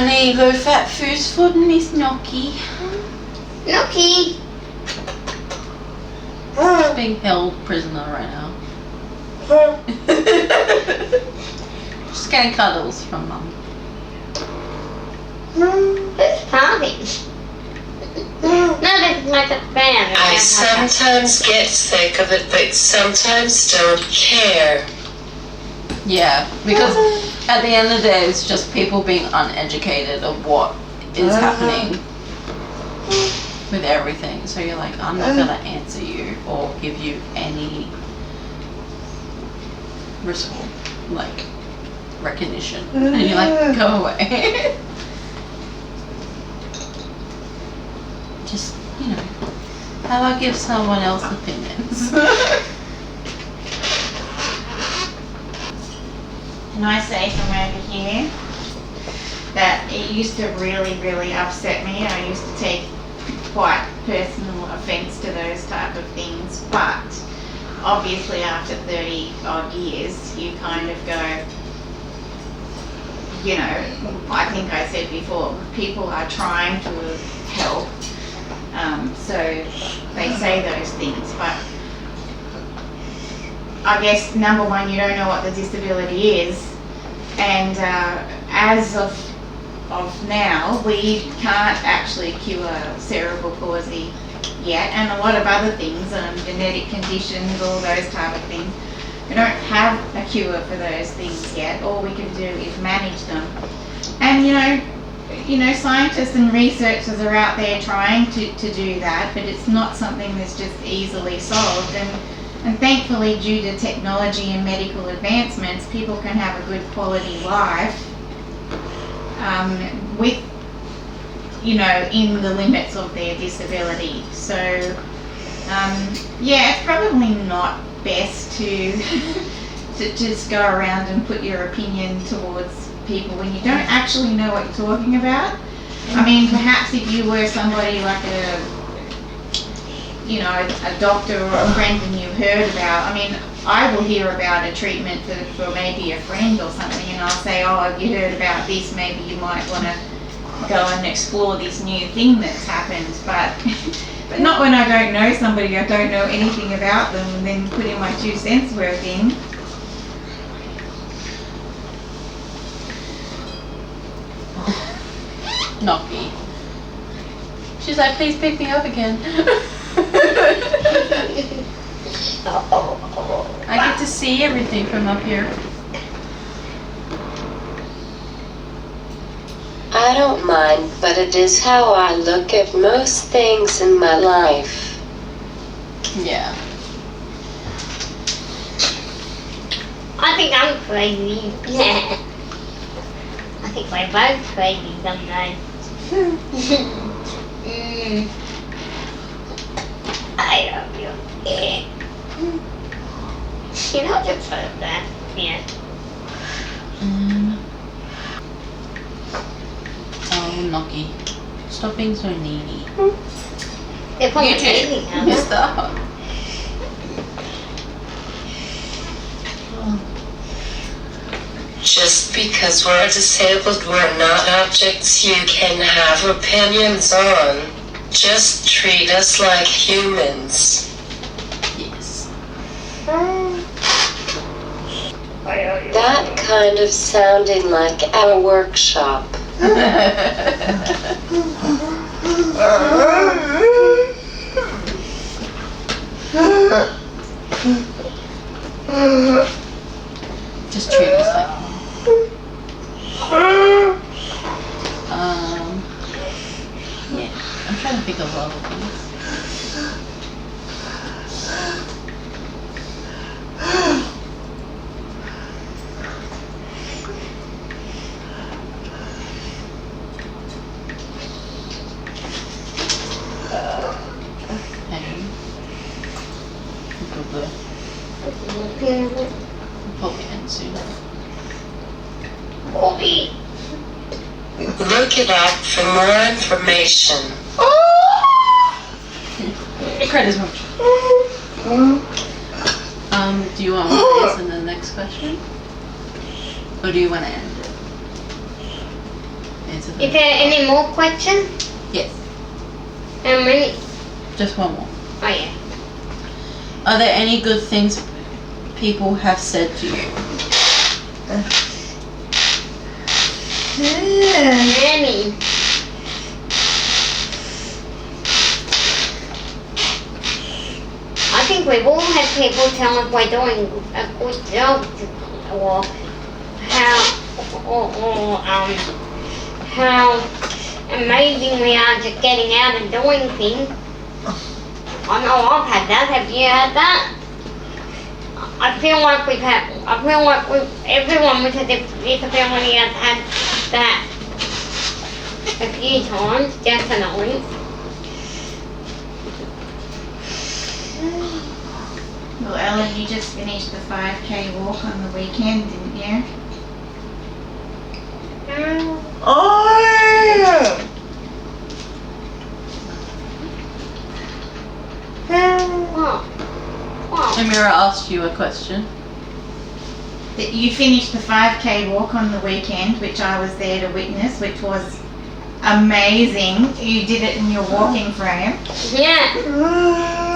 only low-fat foods for Miss Gnocchi. Gnocchi. She's being held prisoner right now. She's getting cuddles from Mum. It's party. No, this is like a fan. I sometimes get sick of it, but sometimes don't care. Yeah, because at the end of the day, it's just people being uneducated of what is happening with everything. So you're like, I'm not gonna answer you or give you any recognition, and you're like, go away. Just, how about give someone else opinions? Can I say from over here that it used to really, really upset me. I used to take quite personal offence to those type of things, but obviously after 30 odd years you kind of go, I think I said before, people are trying to help, so they say those things, but I guess number one, you don't know what the disability is, and as of now, we can't actually cure cerebral palsy yet, and a lot of other things, genetic conditions, all those type of things. We don't have a cure for those things yet. All we can do is manage them. And scientists and researchers are out there trying to do that, but it's not something that's just easily solved. And thankfully, due to technology and medical advancements, people can have a good quality life with, in the limits of their disability. So, it's probably not best to just go around and put your opinion towards people when you don't actually know what you're talking about. I mean, perhaps if you were somebody like a doctor or a friend and you heard about, I will hear about a treatment for maybe a friend or something, and I'll say, oh, have you heard about this? Maybe you might want to go and explore this new thing that's happened, but not when I don't know somebody, I don't know anything about them, and then put in my 2 cents worth in. Gnocchi. She's like, please pick me up again. I get to see everything from up here. I don't mind, but it is how I look at most things in my life. Yeah. I think I'm crazy. I think we're both crazy sometimes. I love you. You're not just for that. Yeah. Oh, Gnocchi. Stop being so needy. They're probably crazy now. You stop. Just because we're disabled, we're not objects you can have opinions on. Just treat us like humans. Yes. That kind of sounding like our workshop. Just treat us like yeah, I'm trying to think of other things. Probably end soon. Look it up for more information. Credit's much. Do you want to answer the next question? Or do you want to end it? answer Is them. there any more questions? Yes, How many? just one more. Oh yeah. Are there any good things people have said to you? Many. I think we've all had people tell us we're doing a good job, or how amazing we are just getting out and doing things. I know I've had that. Have you had that? I feel like everyone with a disability has had that a few times, definitely. Well, Ellen, you just finished the 5K walk on the weekend, didn't you? Oh! What? Amira asked you a question. That you finished the 5K walk on the weekend, which I was there to witness, which was amazing. You did it in your walking frame. Yeah.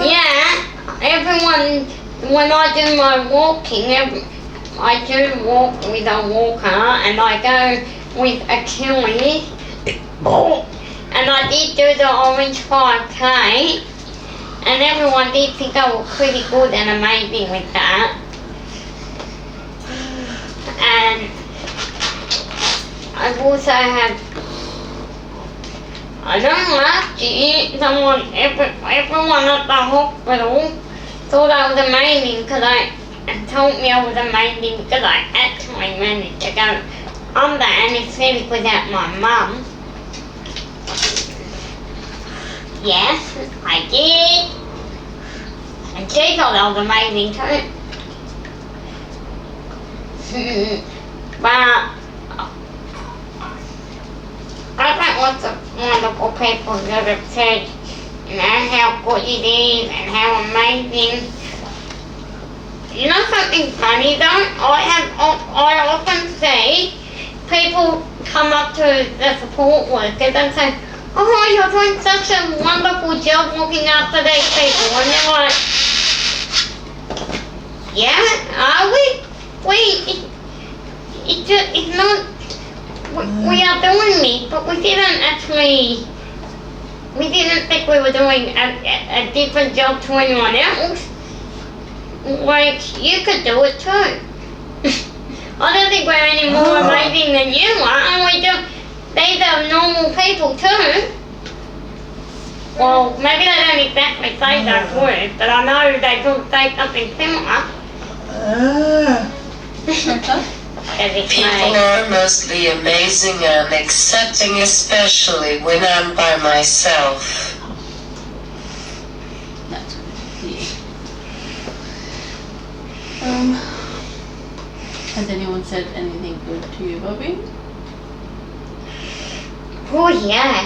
Yeah. Everyone, when I do my walking, I do walk with a walker, and I go with Achilles. And I did do the orange 5K, and everyone did think I was pretty good and amazing with that. And I've also had, I know last year, everyone at the hospital thought I was amazing and told me I was amazing because I actually managed to go under anaesthetic without my mum. Yes, I did. And she thought I was amazing too. But I've met lots of wonderful people that have said, you know, how good it is and how amazing. You know something funny though? I often see people come up to the support workers and say, oh, you're doing such a wonderful job looking after these people. And they're like, yeah, are we? It's not, we are doing this, but we didn't think we were doing a different job to anyone else. Like, you could do it too. I don't think we're any more amazing than you are, and these are normal people too. Well, maybe they don't exactly say those words, but I know they could say something similar. People are mostly amazing and accepting, especially when I'm by myself. That's good. Yeah. Has anyone said anything good to you, Bobby? Oh yeah.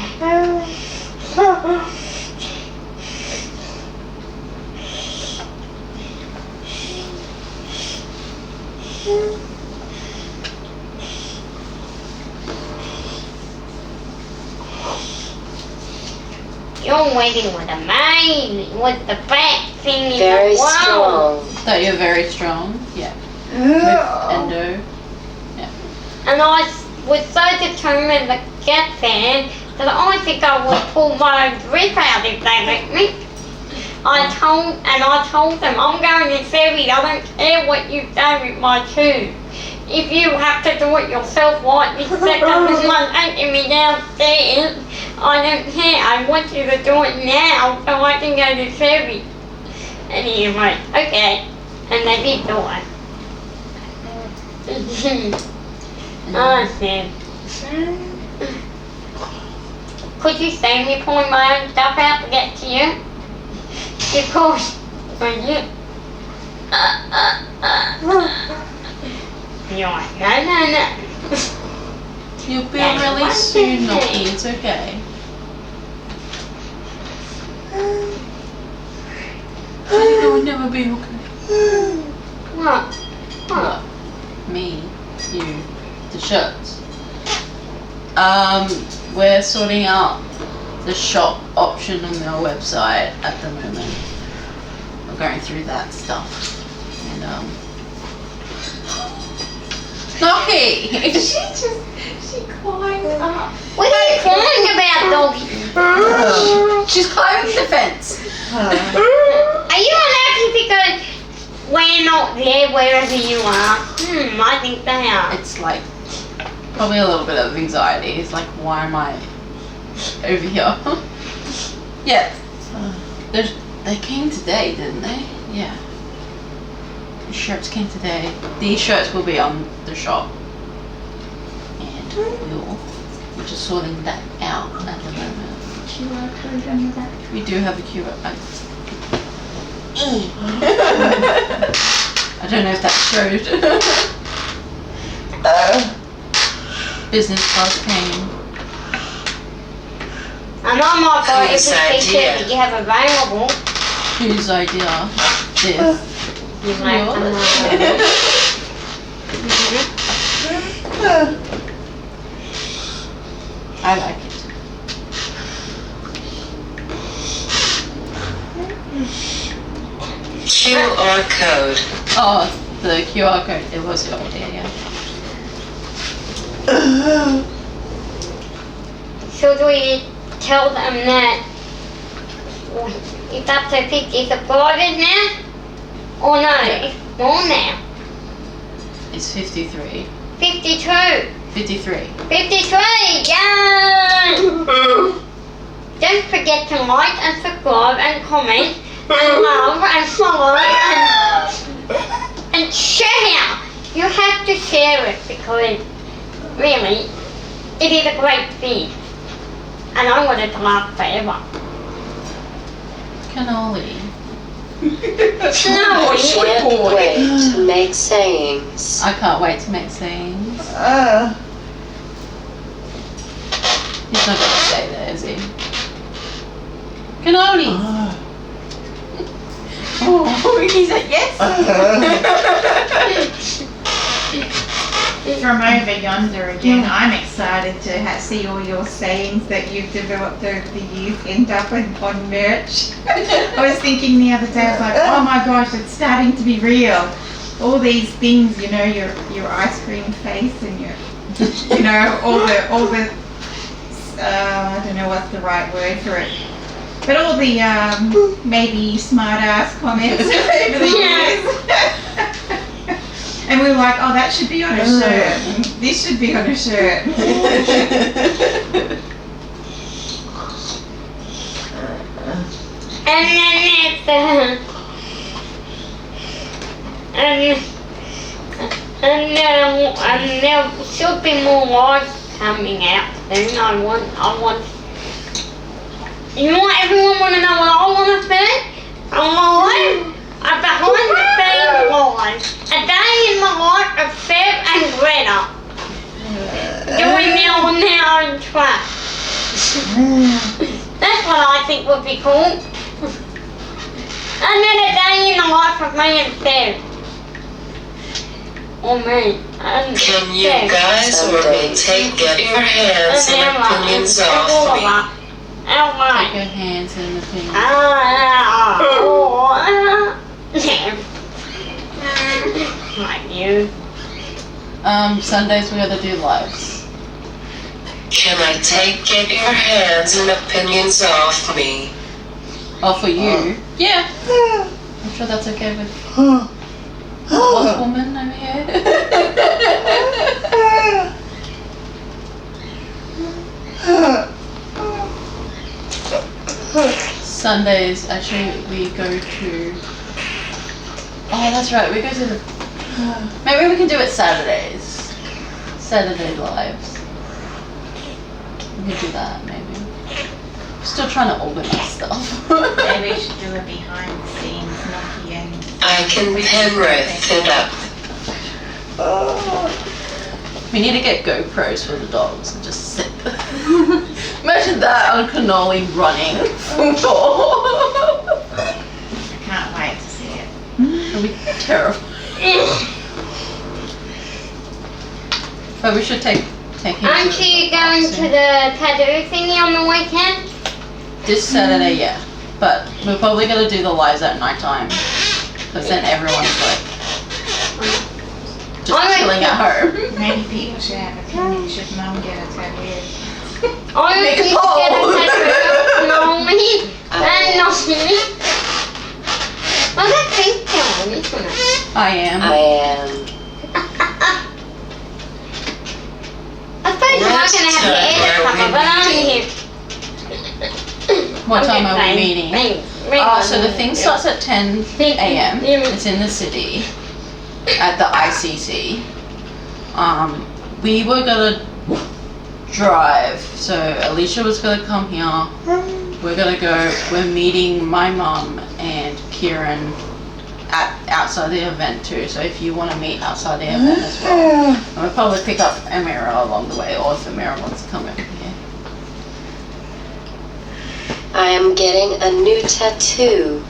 Your wedding was amazing. Was the best thing in Very the world. strong. That you're very strong. Yeah. With endo. And I was so determined to get there that I think I would pull my rib out if they let me. I told them, I'm going to ferry. I don't care what you do with my tube. If you have to do it yourself right this second, this one taking me downstairs, I don't care. I want you to do it now so I can go to ferry. And he went, okay. And they did do it. I said, could you see me pulling my own stuff out to get to you? Of course, could you? You're like, no. You'll be really soon, Noki. It's okay. It will never be okay. What? What? Me, you, the shirts. We're sorting out the shop option on our website at the moment. We're going through that stuff. And Noki! She climbed up. What are you crying about, doggy? She's climbing the fence. Are you unhappy because we're not there wherever you are? I think they are. It's like probably a little bit of anxiety. It's like, why am I over here? Yeah. They came today, didn't they? Yeah. The shirts came today. These shirts will be on the shop. And we're just sorting that out at the moment. QR code under that. We do have a QR. I don't know if that showed. Business class pain. And I might buy every Whose t-shirt idea? that you have available. Whose idea? This. You make them, I like it. QR code. Oh, the QR code. It was your idea, yeah. Should we tell them that it's up to 50 subscribers now? Or no, it's more now. It's 53. 52. 53. 53, yay! Don't forget to like and subscribe and comment and love and follow and share. You have to share it because really it is a great thing and I want it to last forever. Cannoli. No, Can't wait to make sayings. I can't wait to make sayings. He's not going to stay there, is he? Cannoli! Oh, he said yes! From over yonder again, I'm excited to see all your sayings that you've developed over the years end up on merch. I was thinking the other day, I was like, oh my gosh, it's starting to be real. All these things, you know, your ice cream face and your, you know, all the I don't know what's the right word for it. But all the maybe smart ass comments over the years. And we were like, oh, that should be on a shirt. This should be on a shirt. and then and there should be more lives coming out soon. I want you know what everyone want to know what I want to say? A behind the scenes live. A day in the life of Seb and Gretta. Doing their on their own track. That's what I think would be cool. And then a day in the life of me and Seb. Or me. And Can you Seb. guys or me get your hands and opinions off me? Ella. Take your hands in the thing. Like you. Sundays we gotta do lives. Can I get your hands and opinions off me? Oh, for you? Yeah. I'm sure that's okay with boss woman over here. Sundays, actually, we go to. Oh, that's right. We go to the. Maybe we can do it Saturdays. Saturday lives. We can do that, maybe. Still trying to organize stuff. Maybe we should do it behind the scenes, Noki and... I can Penrith it up. We need to get GoPros for the dogs and just sit. Imagine that on Cannoli running. I can't wait to see it. It'll be terrible. But we should take take him Aren't to you the dog going park to soon. the tattoo thingy on the weekend? This Saturday, yeah. But we're probably gonna do the lives at night time. Because then everyone's like just chilling at home. Many people should have a opinion. Should mum get a tattoo? I Make a think poll. get a tattoo. No, me. And not me. Well, that's pink one, isn't it? I am. I am. I suppose we're not going to have to edit something, but I'm here. What time are we Okay, meeting? thanks. So the thing starts at 10 a.m. It's in the city at the ICC. We were gonna drive, so Alicia was gonna come here. We're gonna go. We're meeting my mum and Kieran outside the event too. So if you want to meet outside the event as well, and we'll probably pick up Amira along the way, or if Amira wants to come over here. I am getting a new tattoo.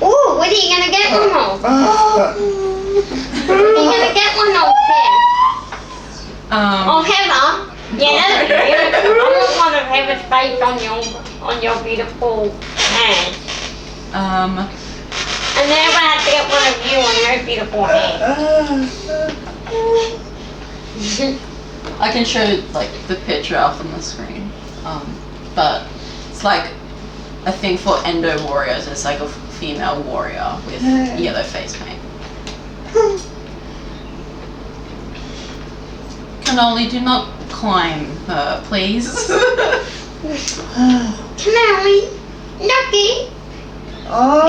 Ooh, what are you going to get one of? What are you going to get one of, Tim? Oh, Heather? Yeah, that's beautiful. I want one of Heather's face on your beautiful hand. And then I have to get one of you on your beautiful hand. I can show like the picture up on the screen, but it's like a thing for endo warriors. It's like a female warrior with yellow face paint. Cannoli, do not climb her, please. Cannoli, Nucky,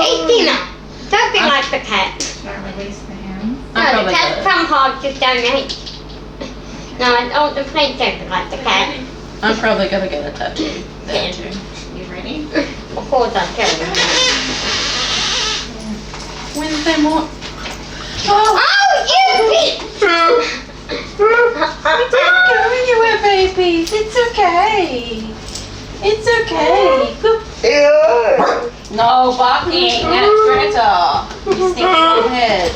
hey Tina, don't be like the cat. Should I release the hands? No, the cat sometimes just don't eat. No, the plate don't be like the cat. I'm probably gonna get a tattoo there too. You ready? Of course I tell you. Wednesday morning. Oh, you bitch! Go anywhere, babies. It's okay. It's okay. No barking at Greta. You stinky little head.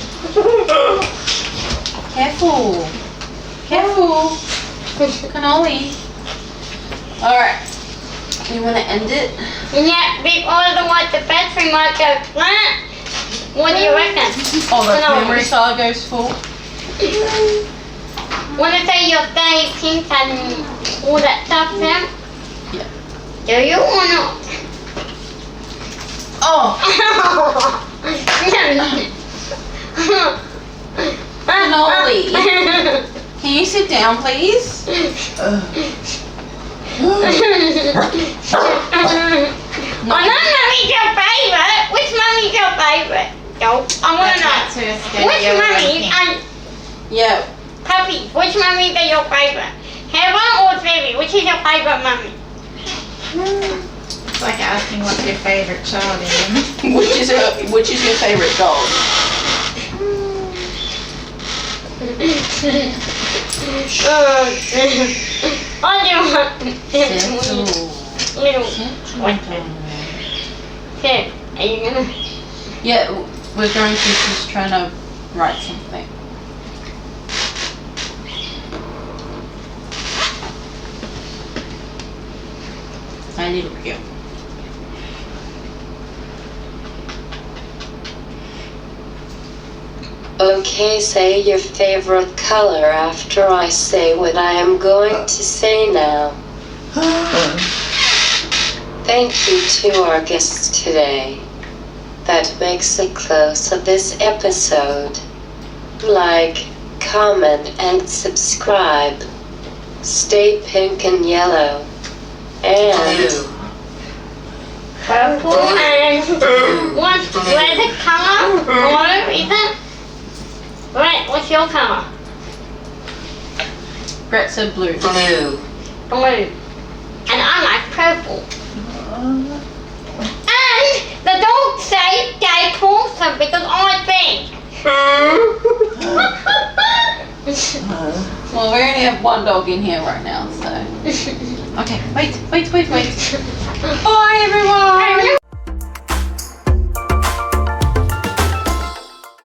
Careful. Careful. Cannoli. Alright. You want to end it? Yeah, otherwise the battery might go flat. What do you reckon? Oh, the No. memory card goes full. Want to say your day pink and all that stuff, Sam? Yeah. Do you or not? Oh, Cannoli. Can you sit down, please? I know Mummy's your favourite. Which Mummy's your favourite? No, I want to know. Which Mummy and Yeah. Puppy, which Mummy are your favourite? Heather or Debbie? Which is your favourite Mummy? It's like asking what's your favourite child, Ian. Which is your favorite dog? I do want little Sid, are you gonna? Yeah, we're going to just trying to write something. I need a cue. Okay, say your favorite color after I say what I am going to say now. Thank you to our guests today. That makes a close of this episode. Like, comment, and subscribe. Stay pink and yellow. And Purple and what's red color? Or is it? Red, what's your color? Brett said blue. blue. Blue. And I like purple. And the dog say gay person because I think. Well, we only have one dog in here right now, so. Okay, wait. Bye, everyone!